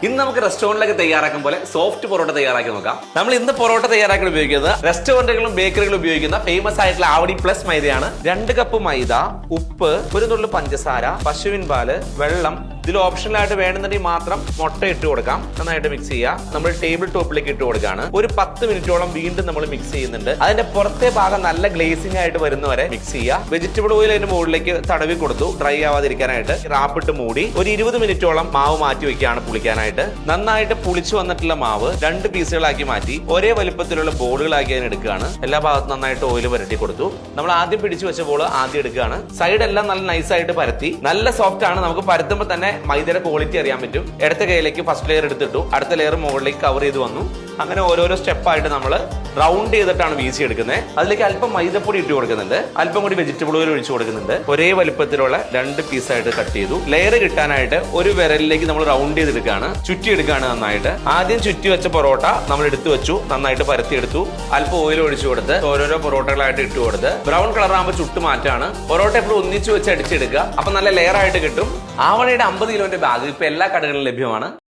ഇന്ന് നമുക്ക് റെസ്റ്റോറന്റിലൊക്കെ തയ്യാറാക്കും പോലെ സോഫ്റ്റ് പൊറോട്ട തയ്യാറാക്കി നോക്കാം. നമ്മൾ ഇന്ന് പൊറോട്ട തയ്യാറാക്കാൻ ഉപയോഗിക്കുന്നത് റെസ്റ്റോറന്റുകളും ബേക്കറികളും ഉപയോഗിക്കുന്ന ഫേമസ് ആയിട്ടുള്ള ആവടി പ്ലസ് മൈദയാണ്. 2 കപ്പ് മൈദ, ഉപ്പ്, ഒരു നുള്ളു പഞ്ചസാര, പശുവിൻ പാല്, വെള്ളം. ഇതിൽ ഓപ്ഷണൽ ആയിട്ട് വേണമെന്നുണ്ടെങ്കിൽ മാത്രം മുട്ട ഇട്ട് കൊടുക്കാം. നന്നായിട്ട് മിക്സ് ചെയ്യുക. നമ്മൾ ടേബിൾ ടോപ്പിലേക്ക് ഇട്ട് കൊടുക്കുകയാണ്. ഒരു 10 മിനിറ്റോളം വീണ്ടും നമ്മൾ മിക്സ് ചെയ്യുന്നുണ്ട്. അതിന്റെ പുറത്തെ ഭാഗം നല്ല ഗ്ലേസിംഗ് ആയിട്ട് വരുന്നവരെ മിക്സ് ചെയ്യുക. വെജിറ്റബിൾ ഓയിൽ അതിന്റെ മുകളിലേക്ക് തടവി കൊടുത്തു, ഡ്രൈ ആവാതിരിക്കാനായിട്ട് റാപ്പിട്ട് മൂടി ഒരു 20 മിനിറ്റോളം മാവ് മാറ്റി വെക്കുകയാണ് പുളിക്കാനായിട്ട്. നന്നായിട്ട് പുളിച്ചു വന്നിട്ടുള്ള മാവ് 2 പീസുകളാക്കി മാറ്റി ഒരേ വലുപ്പത്തിലുള്ള ബോളുകളാക്കി അതിന് എടുക്കുകയാണ്. എല്ലാ ഭാഗത്തും നന്നായിട്ട് ഓയിൽ പുരട്ടി കൊടുത്തു. നമ്മൾ ആദ്യം പിടിച്ചു വെച്ച ബോൾ ആദ്യം എടുക്കുകയാണ്. സൈഡ് എല്ലാം നല്ല നൈസായിട്ട് പരത്തി. നല്ല സോഫ്റ്റ് ആണ്. നമുക്ക് പരത്തുമ്പോൾ തന്നെ മൈദയുടെ ക്വാളിറ്റി അറിയാൻ പറ്റും. ഇടത്തെ കൈയിലേക്ക് ഫസ്റ്റ് ലെയർ എടുത്തിട്ടു, അടുത്ത ലെയർ മുകളിലേക്ക് കവർ ചെയ്ത് വന്നു. അങ്ങനെ ഓരോരോ സ്റ്റെപ്പായിട്ട് നമ്മൾ റൗണ്ട് ചെയ്തിട്ടാണ് വീശി എടുക്കുന്നത്. അതിലേക്ക് അല്പം മൈദപ്പൊടി ഇട്ട് കൊടുക്കുന്നുണ്ട്, അല്പം കൂടി വെജിറ്റബിൾ ഓയിൽ ഒഴിച്ചു കൊടുക്കുന്നുണ്ട്. ഒരേ വലുപ്പത്തിലുള്ള 2 പീസായിട്ട് കട്ട് ചെയ്തു. ലെയർ കിട്ടാനായിട്ട് ഒരു വിരലിലേക്ക് നമ്മൾ റൗണ്ട് ചെയ്തെടുക്കുകയാണ്, ചുറ്റി എടുക്കുകയാണ് നന്നായിട്ട്. ആദ്യം ചുറ്റി വെച്ച പൊറോട്ട നമ്മൾ എടുത്തു വെച്ചു, നന്നായിട്ട് പരത്തിയെടുത്തു. അല്പം ഓയിൽ ഒഴിച്ചു കൊടുത്ത് ഓരോരോ പൊറോട്ടകളായിട്ട് ഇട്ട് കൊടുത്ത് ബ്രൗൺ കളർ ആകുമ്പോൾ ചുട്ട് മാറ്റാണ്. പൊറോട്ട എപ്പോഴും ഒന്നിച്ചു വെച്ച് അടിച്ചെടുക്കുക, അപ്പൊ നല്ല ലെയർ ആയിട്ട് കിട്ടും. ആവണയുടെ 50 കിലോന്റെ ബാഗ് ഇപ്പൊ എല്ലാ കടകളിലും ലഭ്യമാണ്.